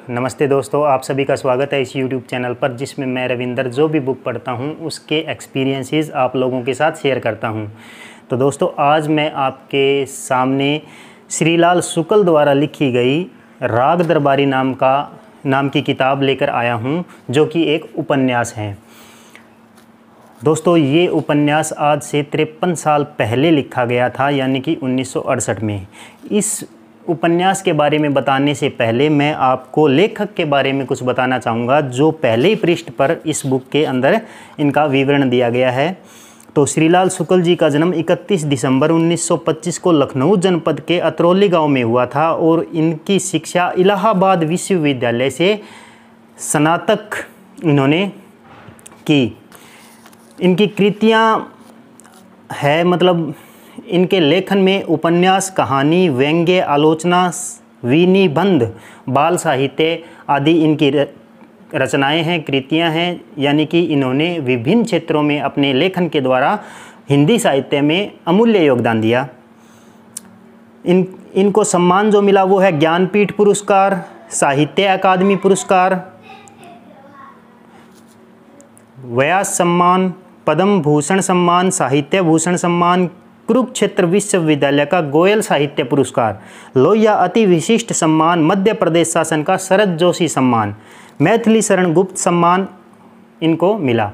नमस्ते दोस्तों, आप सभी का स्वागत है इस YouTube चैनल पर, जिसमें मैं रविंदर जो भी बुक पढ़ता हूं उसके एक्सपीरियंसेस आप लोगों के साथ शेयर करता हूं। तो दोस्तों, आज मैं आपके सामने श्रीलाल शुक्ल द्वारा लिखी गई राग दरबारी नाम की किताब लेकर आया हूं, जो कि एक उपन्यास है। दोस्तों, ये उपन्यास आज से 53 साल पहले लिखा गया था, यानी कि 1968 में। इस उपन्यास के बारे में बताने से पहले मैं आपको लेखक के बारे में कुछ बताना चाहूँगा, जो पहले ही पृष्ठ पर इस बुक के अंदर इनका विवरण दिया गया है। तो श्रीलाल शुक्ल जी का जन्म 31 दिसंबर 1925 को लखनऊ जनपद के अतरौली गांव में हुआ था और इनकी शिक्षा इलाहाबाद विश्वविद्यालय से स्नातक इन्होंने की। इनकी कृतियाँ है, मतलब इनके लेखन में उपन्यास, कहानी, व्यंग्य, आलोचना, विनिबंध, बाल साहित्य आदि इनकी रचनाएं हैं, कृतियां हैं। यानी कि इन्होंने विभिन्न क्षेत्रों में अपने लेखन के द्वारा हिंदी साहित्य में अमूल्य योगदान दिया। इनको सम्मान जो मिला वो है ज्ञानपीठ पुरस्कार, साहित्य अकादमी पुरस्कार, व्यास सम्मान, पद्म भूषण सम्मान, साहित्य भूषण सम्मान, कुरुक्षेत्र विश्वविद्यालय का गोयल साहित्य पुरस्कार, लोहिया अति विशिष्ट सम्मान, मध्य प्रदेश शासन का शरद जोशी सम्मान, मैथिली शरण गुप्त सम्मान इनको मिला।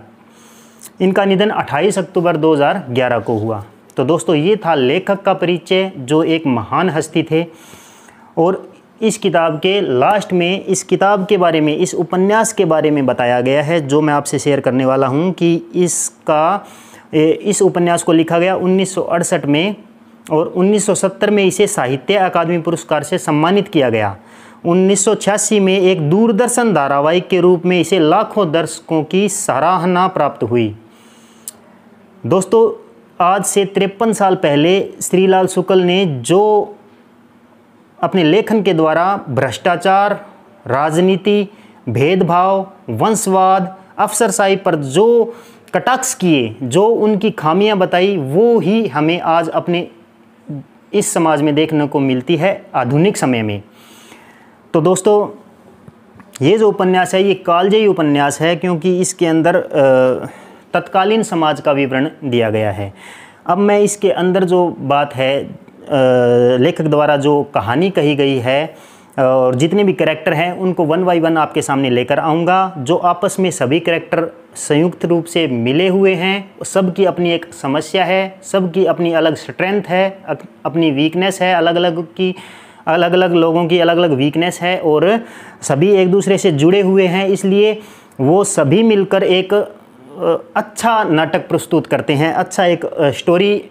इनका निधन 28 अक्टूबर 2011 को हुआ। तो दोस्तों, ये था लेखक का परिचय, जो एक महान हस्ती थे। और इस किताब के लास्ट में इस किताब के बारे में, इस उपन्यास के बारे में बताया गया है, जो मैं आपसे शेयर करने वाला हूँ कि इस उपन्यास को लिखा गया 1968 में और 1970 में इसे साहित्य अकादमी पुरस्कार से सम्मानित किया गया। 1986 में एक दूरदर्शन धारावाहिक के रूप में इसे लाखों दर्शकों की सराहना प्राप्त हुई। दोस्तों, आज से 53 साल पहले श्रीलाल शुक्ल ने जो अपने लेखन के द्वारा भ्रष्टाचार, राजनीति, भेदभाव, वंशवाद, अफसरशाही पर जो कटाक्ष किए, जो उनकी खामियां बताई, वो ही हमें आज अपने इस समाज में देखने को मिलती है आधुनिक समय में। तो दोस्तों, ये जो उपन्यास है ये कालजयी उपन्यास है, क्योंकि इसके अंदर तत्कालीन समाज का विवरण दिया गया है। अब मैं इसके अंदर जो बात है, लेखक द्वारा जो कहानी कही गई है और जितने भी कैरेक्टर हैं उनको वन बाय वन आपके सामने लेकर आऊँगा। जो आपस में सभी कैरेक्टर संयुक्त रूप से मिले हुए हैं, सबकी अपनी एक समस्या है, सबकी अपनी अलग स्ट्रेंथ है, अपनी वीकनेस है, अलग अलग लोगों की अलग अलग वीकनेस है और सभी एक दूसरे से जुड़े हुए हैं। इसलिए वो सभी मिलकर एक अच्छा नाटक प्रस्तुत करते हैं, अच्छा एक स्टोरी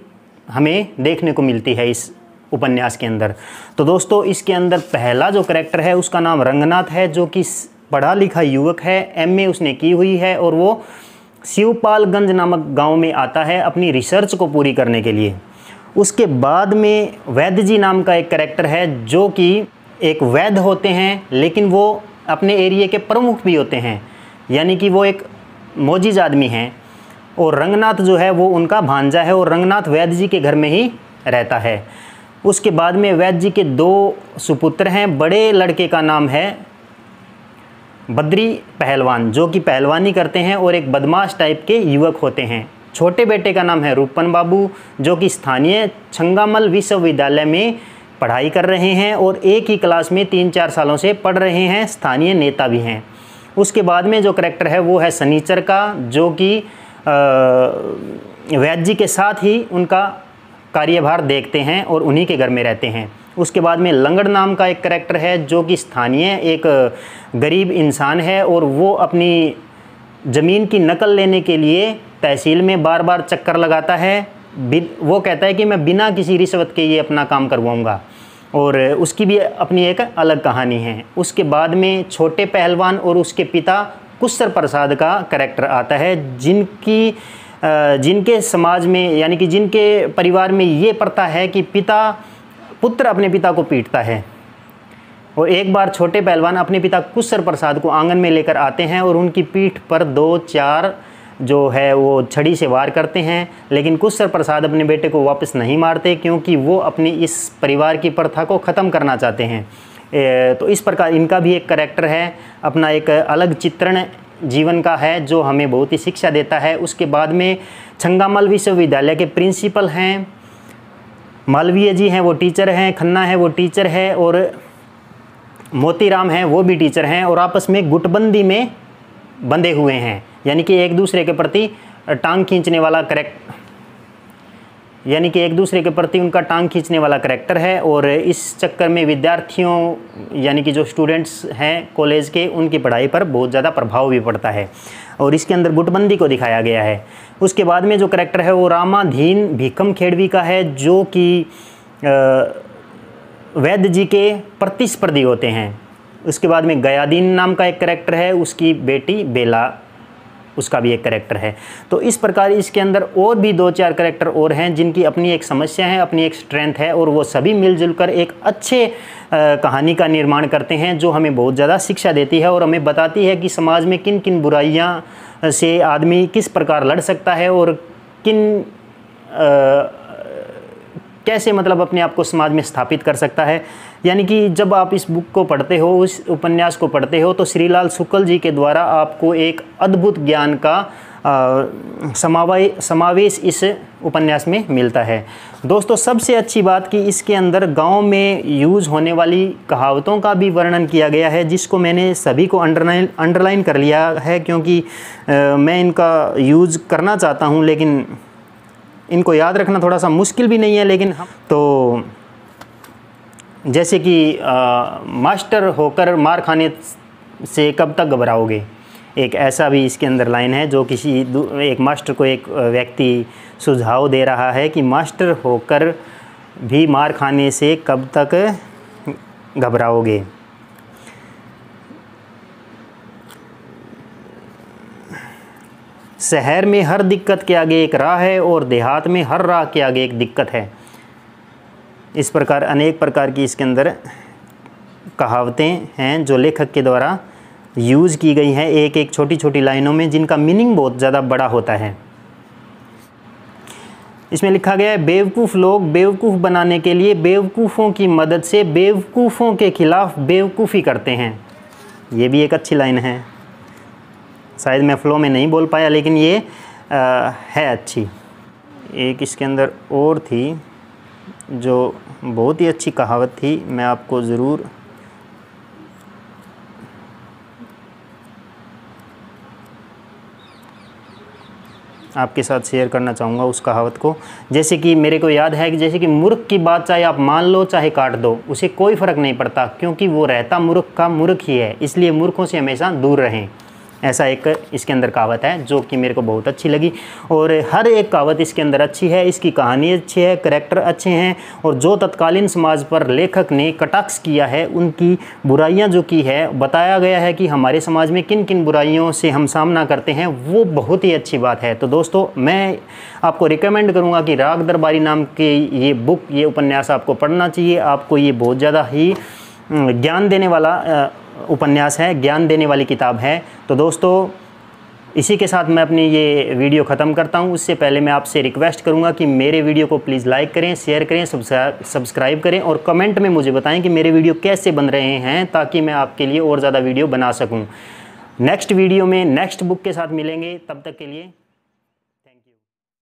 हमें देखने को मिलती है इस उपन्यास के अंदर। तो दोस्तों, इसके अंदर पहला जो कैरेक्टर है उसका नाम रंगनाथ है, जो कि पढ़ा लिखा युवक है, एमए उसने की हुई है और वो शिवपालगंज नामक गांव में आता है अपनी रिसर्च को पूरी करने के लिए। उसके बाद में वैद्य जी नाम का एक कैरेक्टर है, जो कि एक वैद्य होते हैं, लेकिन वो अपने एरिया के प्रमुख भी होते हैं, यानी कि वो एक मोजिज आदमी हैं। और रंगनाथ जो है वो उनका भांजा है और रंगनाथ वैद्य जी के घर में ही रहता है। उसके बाद में वैद्य जी के 2 सुपुत्र हैं। बड़े लड़के का नाम है बद्री पहलवान, जो कि पहलवानी करते हैं और एक बदमाश टाइप के युवक होते हैं। छोटे बेटे का नाम है रूपन बाबू, जो कि स्थानीय छंगामल विश्वविद्यालय में पढ़ाई कर रहे हैं और एक ही क्लास में 3-4 सालों से पढ़ रहे हैं, स्थानीय नेता भी हैं। उसके बाद में जो कैरेक्टर है वो है शनिचर का, जो कि वैद्य जी के साथ ही उनका कार्यभार देखते हैं और उन्हीं के घर में रहते हैं। उसके बाद में लंगड़ नाम का एक कैरेक्टर है, जो कि स्थानीय एक गरीब इंसान है और वो अपनी ज़मीन की नकल लेने के लिए तहसील में बार बार चक्कर लगाता है। वो कहता है कि मैं बिना किसी रिश्वत के ये अपना काम करवाऊँगा, और उसकी भी अपनी एक अलग कहानी है। उसके बाद में छोटे पहलवान और उसके पिता कुशर प्रसाद का कैरेक्टर आता है, जिनके समाज में, यानी कि जिनके परिवार में ये प्रथा है कि पुत्र अपने पिता को पीटता है। और एक बार छोटे पहलवान अपने पिता कुशर प्रसाद को आंगन में लेकर आते हैं और उनकी पीठ पर 2-4 जो है वो छड़ी से वार करते हैं, लेकिन कुशर प्रसाद अपने बेटे को वापस नहीं मारते, क्योंकि वो अपनी इस परिवार की प्रथा को ख़त्म करना चाहते हैं। तो इस प्रकार इनका भी एक करैक्टर है, अपना एक अलग चित्रण जीवन का है जो हमें बहुत ही शिक्षा देता है। उसके बाद में छंगामल विश्वविद्यालय के प्रिंसिपल हैं, मालवीय जी हैं वो टीचर हैं, खन्ना है वो टीचर है, और मोतीराम हैं वो भी टीचर हैं, और आपस में गुटबंदी में बंधे हुए हैं, यानी कि एक दूसरे के प्रति टांग खींचने वाला उनका टांग खींचने वाला करैक्टर है। और इस चक्कर में विद्यार्थियों यानी कि जो स्टूडेंट्स हैं कॉलेज के, उनकी पढ़ाई पर बहुत ज़्यादा प्रभाव भी पड़ता है, और इसके अंदर गुटबंदी को दिखाया गया है। उसके बाद में जो करैक्टर है वो रामाधीन भीकम खेड़वी का है, जो कि वैद्य जी के प्रतिस्पर्धी होते हैं। उसके बाद में गयादीन नाम का एक करैक्टर है, उसकी बेटी बेला, उसका भी एक करैक्टर है। तो इस प्रकार इसके अंदर और भी 2-4 करैक्टर और हैं जिनकी अपनी एक समस्या है, अपनी एक स्ट्रेंथ है, और वो सभी मिलजुल कर एक अच्छे कहानी का निर्माण करते हैं जो हमें बहुत ज़्यादा शिक्षा देती है और हमें बताती है कि समाज में किन किन बुराइयां से आदमी किस प्रकार लड़ सकता है और कैसे मतलब अपने आप को समाज में स्थापित कर सकता है। यानी कि जब आप इस बुक को पढ़ते हो, उस उपन्यास को पढ़ते हो, तो श्रीलाल शुक्ल जी के द्वारा आपको एक अद्भुत ज्ञान का समावेश इस उपन्यास में मिलता है। दोस्तों, सबसे अच्छी बात कि इसके अंदर गांव में यूज़ होने वाली कहावतों का भी वर्णन किया गया है, जिसको मैंने सभी को अंडरलाइन कर लिया है, क्योंकि मैं इनका यूज़ करना चाहता हूं, लेकिन इनको याद रखना थोड़ा सा मुश्किल भी नहीं है। लेकिन हम तो जैसे कि मास्टर होकर मार खाने से कब तक घबराओगे, एक ऐसा भी इसके अंदर लाइन है जो एक मास्टर को एक व्यक्ति सुझाव दे रहा है कि मास्टर होकर भी मार खाने से कब तक घबराओगे। शहर में हर दिक्कत के आगे एक राह है और देहात में हर राह के आगे एक दिक्कत है। इस प्रकार अनेक प्रकार की इसके अंदर कहावतें हैं जो लेखक के द्वारा यूज़ की गई हैं एक एक छोटी छोटी लाइनों में, जिनका मीनिंग बहुत ज़्यादा बड़ा होता है। इसमें लिखा गया है, बेवकूफ़ लोग बेवकूफ़ बनाने के लिए बेवकूफ़ों की मदद से बेवकूफ़ों के खिलाफ बेवकूफ़ी करते हैं। ये भी एक अच्छी लाइन है, शायद मैं फ़्लो में नहीं बोल पाया, लेकिन ये है अच्छी। एक इसके अंदर और थी जो बहुत ही अच्छी कहावत थी, मैं आपको ज़रूर आपके साथ शेयर करना चाहूँगा उस कहावत को। जैसे कि मेरे को याद है कि जैसे कि मूर्ख की बात चाहे आप मान लो चाहे काट दो, उसे कोई फ़र्क नहीं पड़ता, क्योंकि वो रहता मूर्ख का मूर्ख ही है, इसलिए मूर्खों से हमेशा दूर रहें। ऐसा एक इसके अंदर कहावत है जो कि मेरे को बहुत अच्छी लगी, और हर एक कहावत इसके अंदर अच्छी है, इसकी कहानी अच्छी है, करैक्टर अच्छे हैं, और जो तत्कालीन समाज पर लेखक ने कटाक्ष किया है, उनकी बुराइयां जो की है, बताया गया है कि हमारे समाज में किन किन बुराइयों से हम सामना करते हैं, वो बहुत ही अच्छी बात है। तो दोस्तों, मैं आपको रिकमेंड करूँगा कि राग दरबारी नाम के ये बुक, ये उपन्यास आपको पढ़ना चाहिए। आपको ये बहुत ज़्यादा ही ज्ञान देने वाला उपन्यास है, ज्ञान देने वाली किताब है। तो दोस्तों, इसी के साथ मैं अपनी ये वीडियो ख़त्म करता हूँ। उससे पहले मैं आपसे रिक्वेस्ट करूँगा कि मेरे वीडियो को प्लीज़ लाइक करें, शेयर करें, सब्सक्राइब करें, और कमेंट में मुझे बताएं कि मेरे वीडियो कैसे बन रहे हैं, ताकि मैं आपके लिए और ज़्यादा वीडियो बना सकूँ। नेक्स्ट वीडियो में नेक्स्ट बुक के साथ मिलेंगे, तब तक के लिए